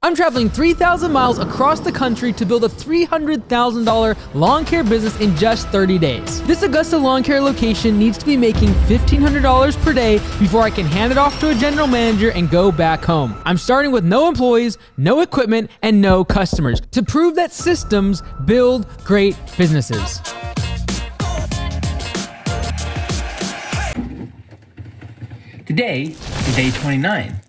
I'm traveling 3,000 miles across the country to build a $300,000 lawn care business in just 30 days. This Augusta lawn care location needs to be making $1,500 per day before I can hand it off to a general manager and go back home. I'm starting with no employees, no equipment, and no customers to prove that systems build great businesses. Today is day 29.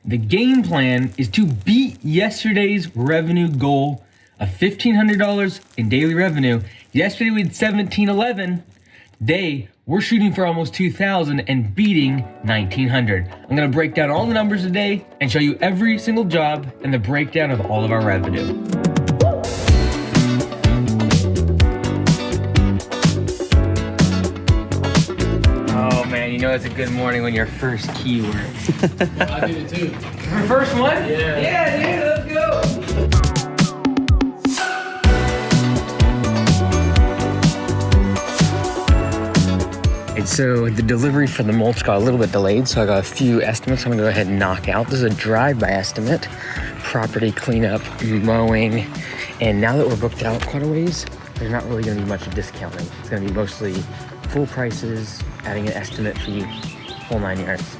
The game plan is to beat yesterday's revenue goal of $1,500 in daily revenue. Yesterday we did $1,711. Today we're shooting for almost $2,000 and beating $1,900. I'm gonna break down all the numbers today and show you every single job and the breakdown of all of our revenue. Oh man, you know it's a good morning when your first keyword. I did it too. First one? Yeah. Yeah, dude, let's go. And so the delivery for the mulch got a little bit delayed, so I got a few estimates I'm gonna go ahead and knock out. This is a drive-by estimate, property cleanup, mowing, and now that we're booked out quite a ways, there's not really gonna be much discounting. It's gonna be mostly full prices, adding an estimate fee, whole 9 yards.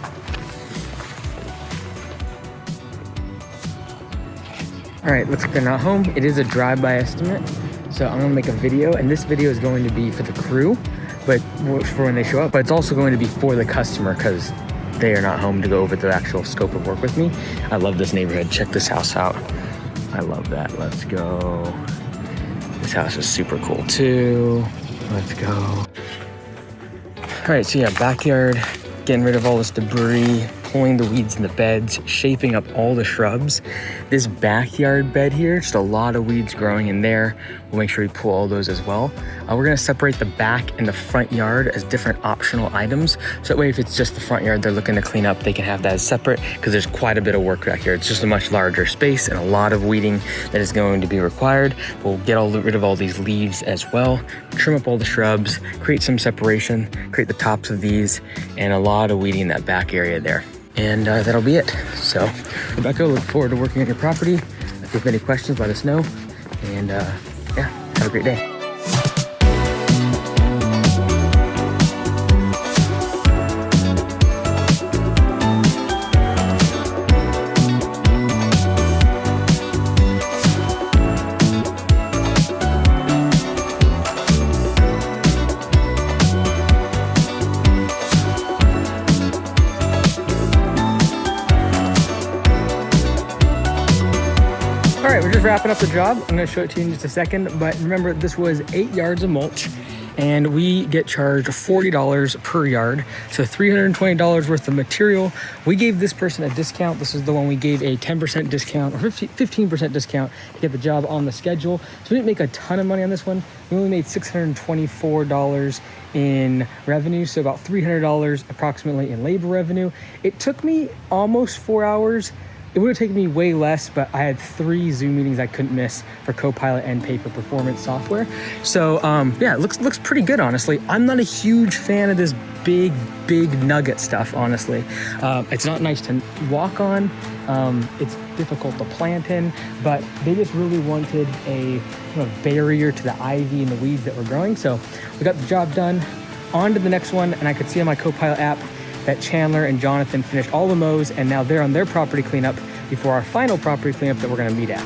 All right, let's get out home. It is a drive-by estimate, so I'm gonna make a video, and this video is going to be for the crew, but for when they show up, but it's also going to be for the customer because they are not home to go over the actual scope of work with me. I love this neighborhood. Check this house out. I love that. Let's go. This house is super cool too. Let's go. All right, so yeah, backyard, getting rid of all this debris, pulling the weeds in the beds, shaping up all the shrubs. This backyard bed here, just a lot of weeds growing in there. We'll make sure we pull all those as well. We're gonna separate the back and the front yard as different optional items. So that way, if it's just the front yard they're looking to clean up, they can have that as separate because there's quite a bit of work back here. It's just a much larger space and a lot of weeding that is going to be required. We'll get rid of all these leaves as well, trim up all the shrubs, create some separation, create the tops of these, and a lot of weeding in that back area there. And that'll be it. So, Rebecca, look forward to working on your property. If you have any questions, let us know. And yeah, have a great day. All right, we're just wrapping up the job. I'm gonna show it to you in just a second, but remember this was 8 yards of mulch and we get charged $40 per yard. So $320 worth of material. We gave this person a discount. This is the one we gave a 10% discount or 15% discount to get the job on the schedule. So we didn't make a ton of money on this one. We only made $624 in revenue, so about $300 approximately in labor revenue. It took me almost 4 hours. It would have taken me way less, but I had 3 Zoom meetings I couldn't miss for Copilot and Pay for Performance software. So yeah, it looks pretty good, honestly. I'm not a huge fan of this big nugget stuff, honestly. It's not nice to walk on. It's difficult to plant in, but they just really wanted a kind of barrier to the ivy and the weeds that were growing. So we got the job done. On to the next one, and I could see on my Copilot app that Chandler and Jonathan finished all the mows, and now they're on their property cleanup before our final property cleanup that we're gonna meet at.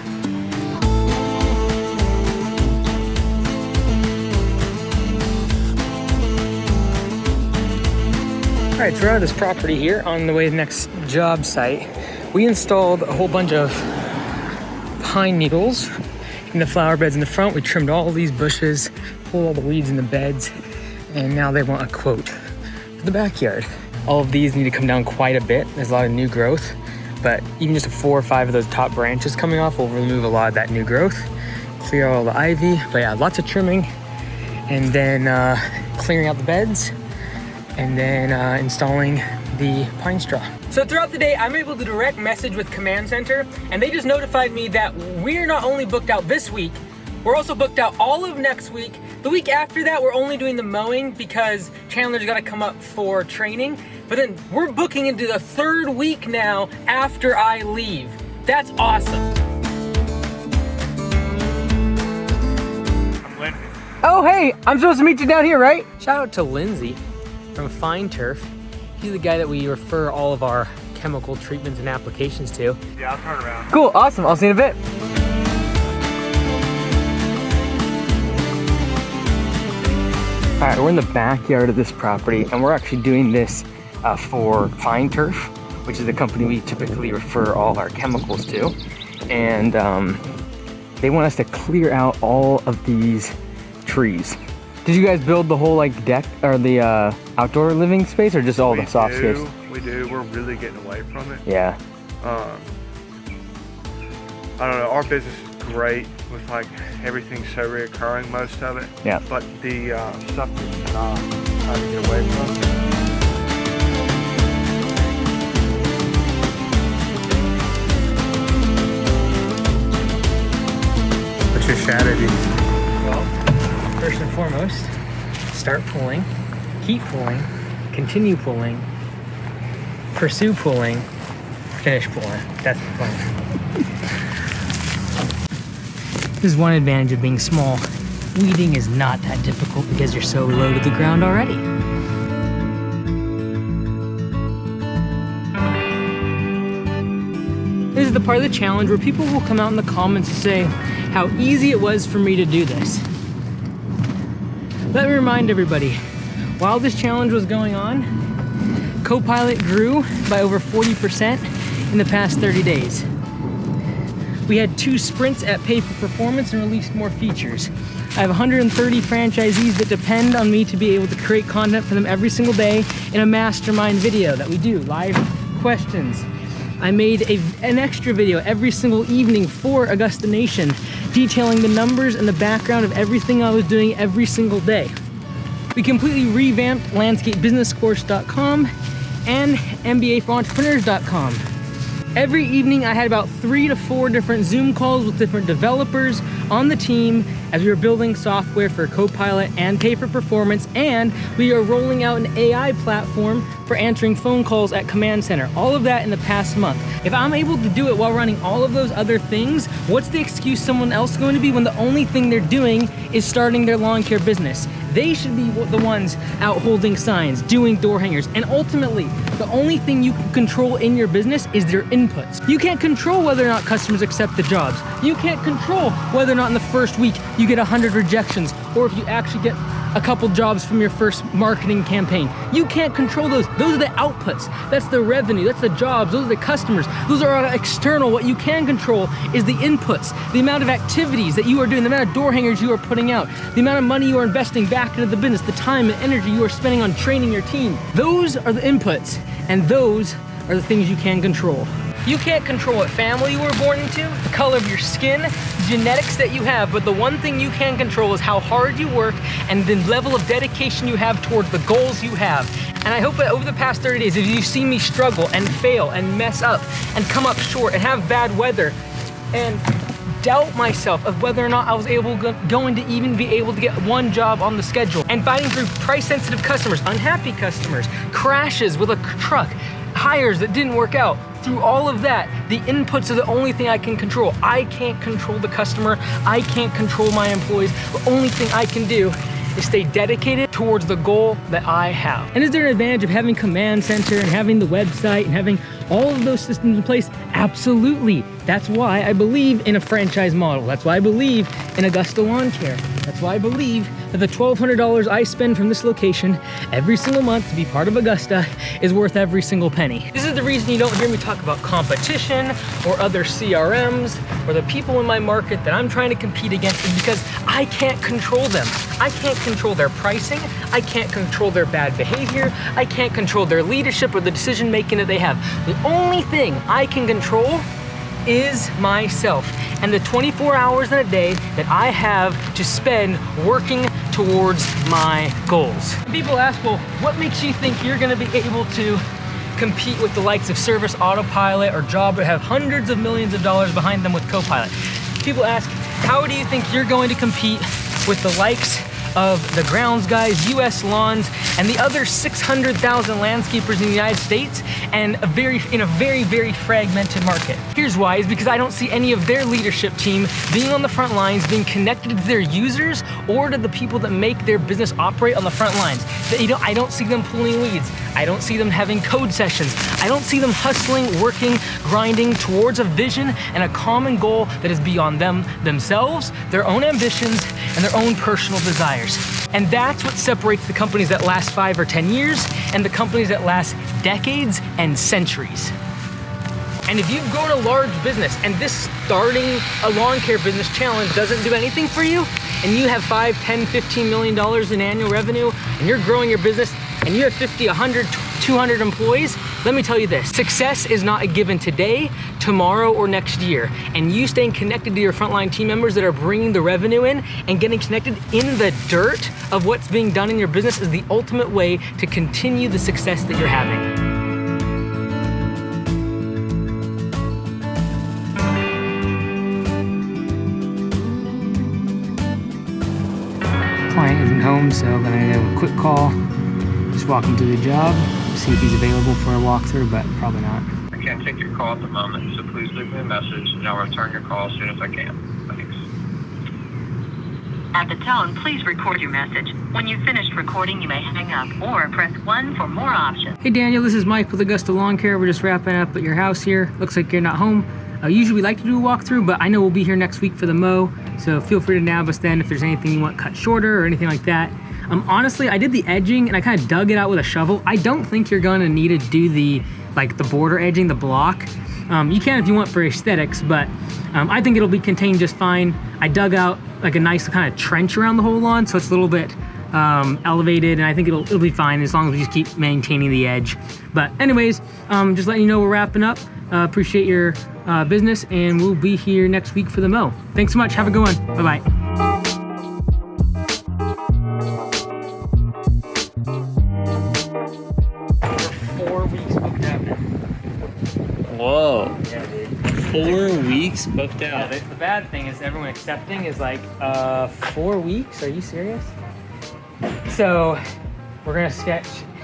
All right, so we're out of this property here on the way to the next job site. We installed a whole bunch of pine needles in the flower beds in the front. We trimmed all these bushes, pulled all the weeds in the beds, and now they want a quote for the backyard. All of these need to come down quite a bit. There's a lot of new growth, but even just 4 or 5 of those top branches coming off will remove a lot of that new growth, clear all the ivy. But yeah, lots of trimming, and then clearing out the beds, and then installing the pine straw. So throughout the day, I'm able to direct message with Command Center, and they just notified me that we're not only booked out this week, we're also booked out all of next week. The week after that, we're only doing the mowing because Chandler's got to come up for training. But then we're booking into the 3rd week now after I leave. That's awesome. Oh, hey, I'm supposed to meet you down here, right? Shout out to Lindsay from Fine Turf. He's the guy that we refer all of our chemical treatments and applications to. Yeah, I'll turn around. Cool, awesome. I'll see you in a bit. All right, we're in the backyard of this property, and we're actually doing this for Fine Turf, which is the company we typically refer all our chemicals to. And they want us to clear out all of these trees. Did you guys build the whole like deck or the outdoor living space, or just all the soft space? We do. We're really getting away from it. Yeah. I don't know. Our business is great with like everything so reoccurring, most of it. Yeah. But the stuff that's not trying to get away from. What's your strategy? Well, first and foremost, start pulling, keep pulling, continue pulling, pursue pulling, finish pulling. That's the plan. This is one advantage of being small. Weeding is not that difficult because you're so low to the ground already. This is the part of the challenge where people will come out in the comments and say how easy it was for me to do this. Let me remind everybody, while this challenge was going on, Copilot grew by over 40% in the past 30 days. We had 2 sprints at Pay for Performance and released more features. I have 130 franchisees that depend on me to be able to create content for them every single day in a mastermind video that we do, live questions. I made an extra video every single evening for Augusta Nation, detailing the numbers and the background of everything I was doing every single day. We completely revamped landscapebusinesscourse.com and MBAforentrepreneurs.com. Every evening I had about 3 to 4 different Zoom calls with different developers on the team as we were building software for Copilot and Pay for Performance, and we are rolling out an AI platform for answering phone calls at Command Center. All of that in the past month. If I'm able to do it while running all of those other things, what's the excuse someone else is going to be when the only thing they're doing is starting their lawn care business? They should be the ones out holding signs, doing door hangers, and ultimately, the only thing you can control in your business is their inputs. You can't control whether or not customers accept the jobs. You can't control whether or not in the first week you get 100 rejections, or if you actually get a couple jobs from your first marketing campaign. You can't control those. Those are the outputs. That's the revenue. That's the jobs. Those are the customers. Those are all external. What you can control is the inputs, the amount of activities that you are doing, the amount of door hangers you are putting out, the amount of money you are investing back into the business, the time and energy you are spending on training your team. Those are the inputs, and those are the things you can control. You can't control what family you were born into, the color of your skin, genetics that you have, but the one thing you can control is how hard you work and the level of dedication you have towards the goals you have. And I hope that over the past 30 days, if you see me struggle and fail and mess up and come up short and have bad weather and doubt myself of whether or not I was going to even be able to get one job on the schedule, and fighting through price-sensitive customers, unhappy customers, crashes with a truck, hires that didn't work out. Through all of that, the inputs are the only thing I can control. I can't control the customer. I can't control my employees. The only thing I can do is stay dedicated towards the goal that I have. And is there an advantage of having Command Center and having the website and having all of those systems in place? Absolutely. That's why I believe in a franchise model. That's why I believe in Augusta Lawn Care. That's why I believe that the $1,200 I spend from this location every single month to be part of Augusta is worth every single penny. This is the reason you don't hear me talk about competition or other CRMs or the people in my market that I'm trying to compete against, is because I can't control them. I can't control their pricing. I can't control their bad behavior. I can't control their leadership or the decision making that they have. The only thing I can control is myself and the 24 hours in a day that I have to spend working towards my goals. People ask, well, what makes you think you're gonna be able to compete with the likes of Service Autopilot or Job that have hundreds of millions of dollars behind them with Copilot? People ask, how do you think you're going to compete with the likes of the grounds guys, US Lawns, and the other 600,000 landscapers in the United States, and in a very, very fragmented market. Here's why, is because I don't see any of their leadership team being on the front lines, being connected to their users or to the people that make their business operate on the front lines. I don't see them pulling leads. I don't see them having code sessions. I don't see them hustling, working, grinding towards a vision and a common goal that is beyond themselves, their own ambitions, and their own personal desires. And that's what separates the companies that last 5 or 10 years and the companies that last decades and centuries. And if you've grown a large business and this starting a lawn care business challenge doesn't do anything for you, and you have $5, $10, $15 million in annual revenue, and you're growing your business, and you have 50, 100, 200 employees, let me tell you this, success is not a given today, tomorrow, or next year. And you staying connected to your frontline team members that are bringing the revenue in and getting connected in the dirt of what's being done in your business is the ultimate way to continue the success that you're having. Client isn't home, so I'm gonna do a quick call. Just walk him to the job, see if he's available for a walkthrough, but probably not. I can't take your call at the moment, so please leave me a message and I'll return your call as soon as I can. Thanks. At the tone, please record your message. When you've finished recording, you may hang up or press 1 for more options. Hey Daniel, this is Mike with Augusta Lawn Care. We're just wrapping up at your house here. Looks like you're not home. Usually we like to do a walkthrough, but I know we'll be here next week for the mow, so feel free to nab us then if there's anything you want cut shorter or anything like that. Honestly, I did the edging and I kind of dug it out with a shovel. I don't think you're gonna need to do the border edging, the block. You can if you want for aesthetics, but I think it'll be contained just fine. I dug out like a nice kind of trench around the whole lawn, so it's a little bit elevated, and I think it'll be fine as long as we just keep maintaining the edge. But anyways, just letting you know we're wrapping up. Appreciate your business, and we'll be here next week for the mow. Thanks so much. Have a good one. Bye-bye. Whoa. Yeah, dude. 4 weeks booked Yeah, out. the bad thing is everyone accepting is like 4 weeks. Are you serious? So we're gonna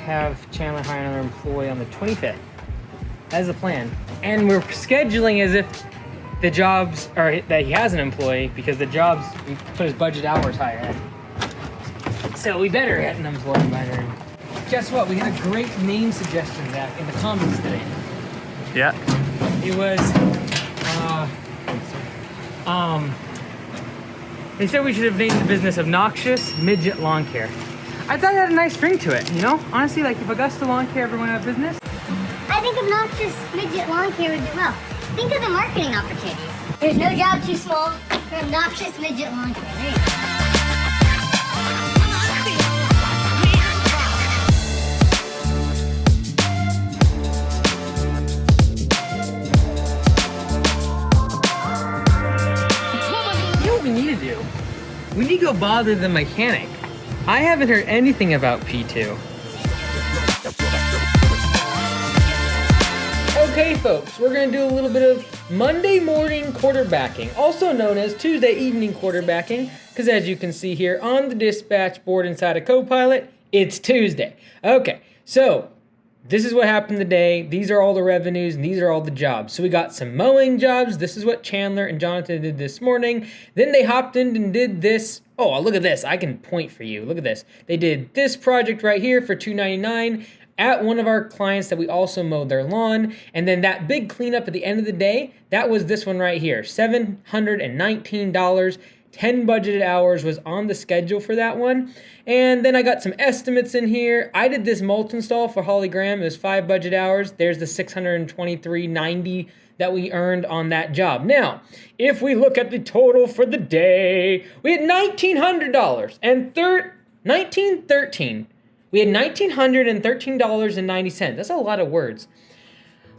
have Chandler hire another employee on the 25th. That's the plan. And we're scheduling as if the jobs are that he has an employee because the jobs we put his budget hours higher. So we better get an employee by then. Guess what? We had a great name suggestion, Zach, in the comments today. Yeah. It was, they said we should have named the business Obnoxious Midget Lawn Care. I thought it had a nice ring to it, you know? Honestly, like if Augusta Lawn Care ever went out of business. I think Obnoxious Midget Lawn Care would do well. Think of the marketing opportunities. There's no job too small for Obnoxious Midget Lawn Care. There you go. We need to go bother the mechanic. I haven't heard anything about P2. Okay folks, we're gonna do a little bit of Monday morning quarterbacking, also known as Tuesday evening quarterbacking, because as you can see here on the dispatch board inside of Copilot, it's Tuesday. Okay, so this is what happened today. These are all the revenues and these are all the jobs. So we got some mowing jobs. This is what Chandler and Jonathan did this morning. Then they hopped in and did this. Oh, look at this. I can point for you. Look at this. They did this project right here for $299 at one of our clients that we also mowed their lawn. And then that big cleanup at the end of the day, that was this one right here, $719. 10 budgeted hours was on the schedule for that one. And then I got some estimates in here. I did this mulch install for Holly Graham. It was 5 budget hours. There's the $623.90 that we earned on that job. Now, if we look at the total for the day, we had $1,900 and $1,913. We had $1,913.90. That's a lot of words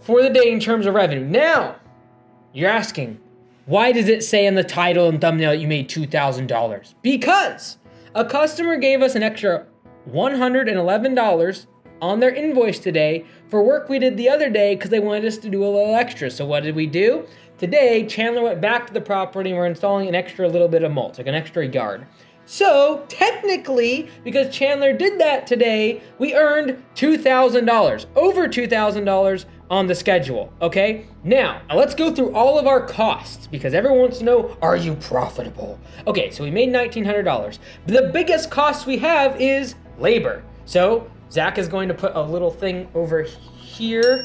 for the day in terms of revenue. Now, you're asking, why does it say in the title and thumbnail that you made $2,000? Because a customer gave us an extra $111 on their invoice today for work we did the other day because they wanted us to do a little extra. So what did we do? Today, Chandler went back to the property and we're installing an extra little bit of mulch, like an extra yard. So technically, because Chandler did that today, we earned $2,000, over $2,000 on the schedule, okay? Now, let's go through all of our costs because everyone wants to know, are you profitable? Okay, so we made $1,900. The biggest cost we have is labor. So Zach is going to put a little thing over here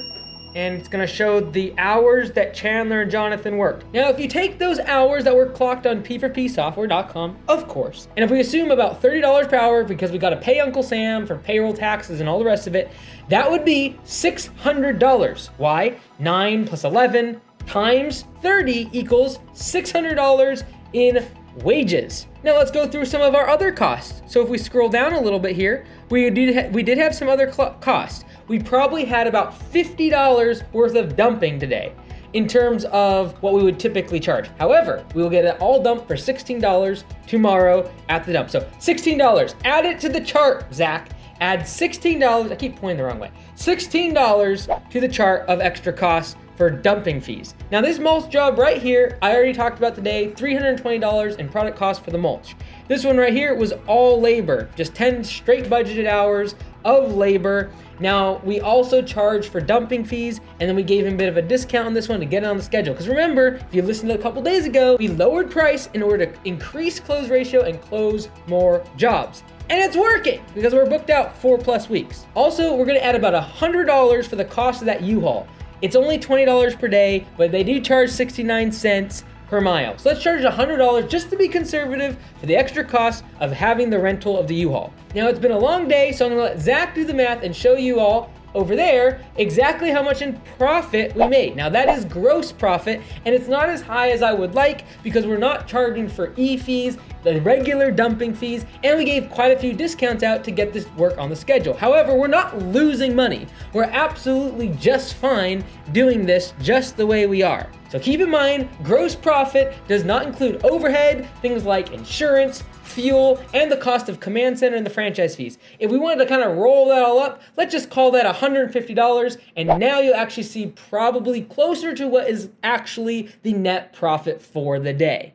and it's gonna show the hours that Chandler and Jonathan worked. Now, if you take those hours that were clocked on P4Psoftware.com, of course, and if we assume about $30 per hour because we gotta pay Uncle Sam for payroll taxes and all the rest of it, that would be $600. Why? 9 plus 11 times 30 equals $600 in wages. Now let's go through some of our other costs. So if we scroll down a little bit here, we did have some other costs. We probably had about $50 worth of dumping today in terms of what we would typically charge. However, we will get it all dumped for $16 tomorrow at the dump. So $16, add it to the chart, Zach. Add $16, I keep pointing the wrong way, $16 to the chart of extra costs for dumping fees. Now this mulch job right here, I already talked about today, $320 in product cost for the mulch. This one right here was all labor, just 10 straight budgeted hours of labor. Now we also charge for dumping fees and then we gave him a bit of a discount on this one to get it on the schedule. Because remember, if you listened to a couple days ago, we lowered price in order to increase close ratio and close more jobs. And it's working because we're booked out 4+ weeks. Also, we're gonna add about $100 for the cost of that U-Haul. It's only $20 per day, but they do charge 69 cents per mile. So let's charge $100 just to be conservative for the extra cost of having the rental of the U-Haul. Now it's been a long day, so I'm gonna let Zach do the math and show you all over there exactly how much in profit we made. Now that is gross profit, and it's not as high as I would like because we're not charging for e-fees, the regular dumping fees, and we gave quite a few discounts out to get this work on the schedule. However, we're not losing money. We're absolutely just fine doing this just the way we are. So keep in mind, gross profit does not include overhead, things like insurance, fuel, and the cost of command center and the franchise fees. If we wanted to kind of roll that all up, let's just call that $150, and now you'll actually see probably closer to what is actually the net profit for the day.